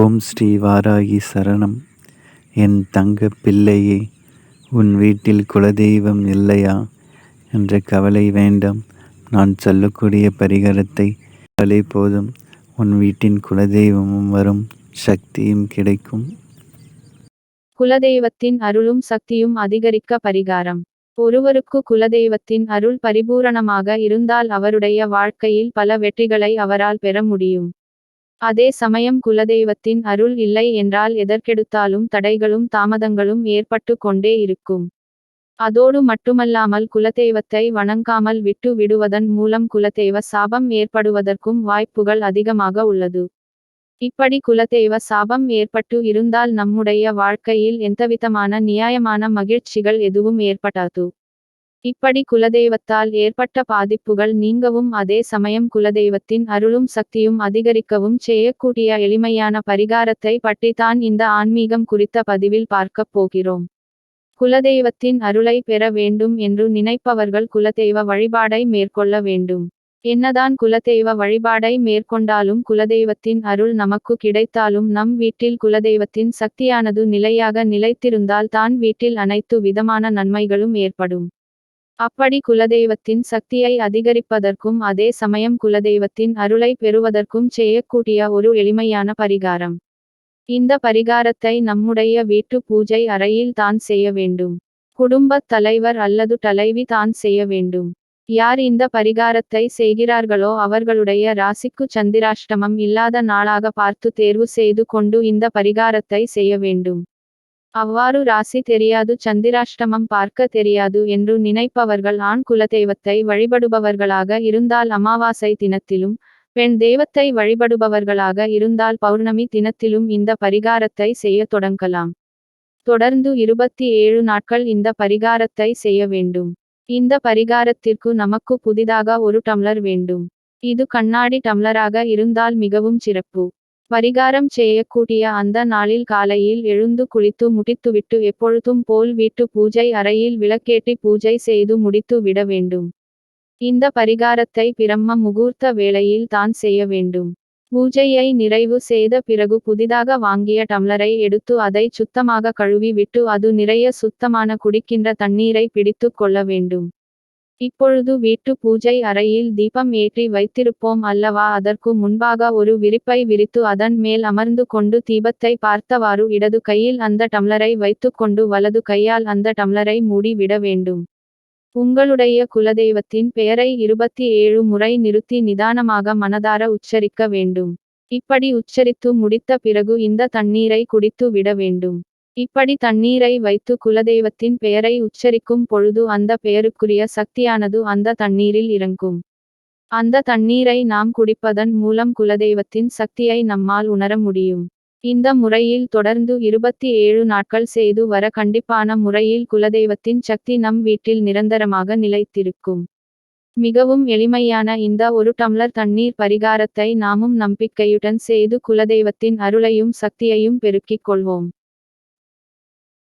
ஓம் ஸ்ரீ வாராகி சரணம். என் தங்க பிள்ளையே, உன் வீட்டில் குலதெய்வம் இல்லையா என்ற கவலை வேண்டாம். நான் சொல்லக்கூடிய பரிகாரத்தை கவலை போதும். உன் வீட்டின் குலதெய்வமும் வரும், சக்தியும் கிடைக்கும். குலதெய்வத்தின் அருளும் சக்தியும் அதிகரிக்க பரிகாரம். ஒருவருக்கு குலதெய்வத்தின் அருள் பரிபூரணமாக இருந்தால் அவருடைய வாழ்க்கையில் பல வெற்றிகளை அவரால் பெற முடியும். அதே சமயம் குலதெய்வத்தின் அருள் இல்லை என்றால் எதற்கெடுத்தாலும் தடைகளும் தாமதங்களும் ஏற்பட்டு கொண்டே இருக்கும். அதோடு மட்டுமல்லாமல் குலதெய்வத்தை வணங்காமல் விட்டு விடுவதன் மூலம் குலதெய்வ சாபம் ஏற்படுவதற்கும் வாய்ப்புகள் அதிகமாக உள்ளது. இப்படி குலதெய்வ சாபம் ஏற்பட்டு இருந்தால் நம்முடைய வாழ்க்கையில் எந்தவிதமான நியாயமான மகிழ்ச்சிகள் எதுவும் ஏற்படாது. இப்படி குலதெய்வத்தால் ஏற்பட்ட பாதிப்புகள் நீங்கவும் அதே சமயம் குலதெய்வத்தின் அருளும் சக்தியும் அதிகரிக்கவும் செய்யக்கூடிய எளிமையான பரிகாரத்தை பற்றி தான் இந்த ஆன்மீகம் குறித்த பதிவில் பார்க்கப் போகிறோம். குலதெய்வத்தின் அருளை பெற வேண்டும் என்று நினைப்பவர்கள் குலதெய்வ வழிபாடை மேற்கொள்ள வேண்டும். என்னதான் குலதெய்வ வழிபாடை மேற்கொண்டாலும் குலதெய்வத்தின் அருள் நமக்கு கிடைத்தாலும் நம் வீட்டில் குலதெய்வத்தின் சக்தியானது நிலையாக நிலைத்திருந்தால் தான் வீட்டில் அனைத்து விதமான நன்மைகளும் ஏற்படும். அப்படி குலதெய்வத்தின் சக்தியை அதிகரிப்பதற்கும் அதே சமயம் குலதெய்வத்தின் அருளை பெறுவதற்கும் செய்யக்கூடிய ஒரு எளிமையான பரிகாரம். இந்த பரிகாரத்தை நம்முடைய வீட்டு பூஜை அறையில் தான் செய்ய வேண்டும். குடும்பத் தலைவர் அல்லது தலைவி தான் செய்ய வேண்டும். யார் இந்த பரிகாரத்தை செய்கிறார்களோ அவர்களுடைய ராசிக்கு சந்திராஷ்டமம் இல்லாத நாளாக பார்த்து தேர்வு செய்து கொண்டு இந்த பரிகாரத்தை செய்ய வேண்டும். அவ்வாறு ராசி தெரியாது, சந்திராஷ்டமம் பார்க்க தெரியாது என்று நினைப்பவர்கள் ஆண் குலதெய்வத்தை வழிபடுபவர்களாக இருந்தால் அமாவாசை தினத்திலும், பெண் தெய்வத்தை வழிபடுபவர்களாக இருந்தால் பௌர்ணமி தினத்திலும் இந்த பரிகாரத்தை செய்ய தொடங்கலாம். தொடர்ந்து 27 நாட்கள் இந்த பரிகாரத்தை செய்ய வேண்டும். இந்த பரிகாரத்திற்கு நமக்கு புதிதாக ஒரு டம்ளர் வேண்டும். இது கண்ணாடி டம்ளராக இருந்தால் மிகவும் சிறப்பு. பரிகாரம் செய்யக்கூடிய அந்த நாளில் காலையில் எழுந்து குளித்து முடித்துவிட்டு எப்பொழுதும் போல் வீட்டு பூஜை அறையில் விளக்கேற்றி பூஜை செய்து முடித்து விட வேண்டும். இந்த பரிகாரத்தை பிரம்ம முகூர்த்த வேளையில் தான் செய்ய வேண்டும். பூஜையை நிறைவு செய்த பிறகு புதிதாக வாங்கிய டம்ளரை எடுத்து அதை சுத்தமாக கழுவி விட்டு அது நிறைய சுத்தமான குடிக்கின்ற தண்ணீரை பிடித்து கொள்ள வேண்டும். இப்பொழுது வீட்டு பூஜை அறையில் தீபம் ஏற்றி வைத்திருப்போம் அல்லவா, அதற்கு முன்பாக ஒரு விரிப்பை விரித்து அதன் மேல் அமர்ந்து கொண்டு தீபத்தை பார்த்தவாறு இடது கையில் அந்த டம்ளரை வைத்துக்கொண்டு வலது கையால் அந்த டம்ளரை மூடி விட வேண்டும். உங்களுடைய குலதெய்வத்தின் பெயரை 27 முறை நிறுத்தி நிதானமாக மனதார உச்சரிக்க வேண்டும். இப்படி உச்சரித்து முடித்த பிறகு இந்த தண்ணீரை குடித்து விட வேண்டும். இப்படி தண்ணீரை வைத்து குலதெய்வத்தின் பெயரை உச்சரிக்கும் பொழுது அந்த பெயருக்குரிய சக்தியானது அந்த தண்ணீரில் இறங்கும். அந்த தண்ணீரை நாம் குடிப்பதன் மூலம் குலதெய்வத்தின் சக்தியை நம்மால் உணர முடியும். இந்த முறையில் தொடர்ந்து 27 நாட்கள் செய்து வர கண்டிப்பான முறையில் குலதெய்வத்தின் சக்தி நம் வீட்டில் நிரந்தரமாக நிலைத்திருக்கும். மிகவும் எளிமையான இந்த ஒரு டம்ளர் தண்ணீர் பரிகாரத்தை நாமும் நம்பிக்கையுடன் செய்து குலதெய்வத்தின் அருளையும் சக்தியையும் பெருக்கிக் கொள்வோம்.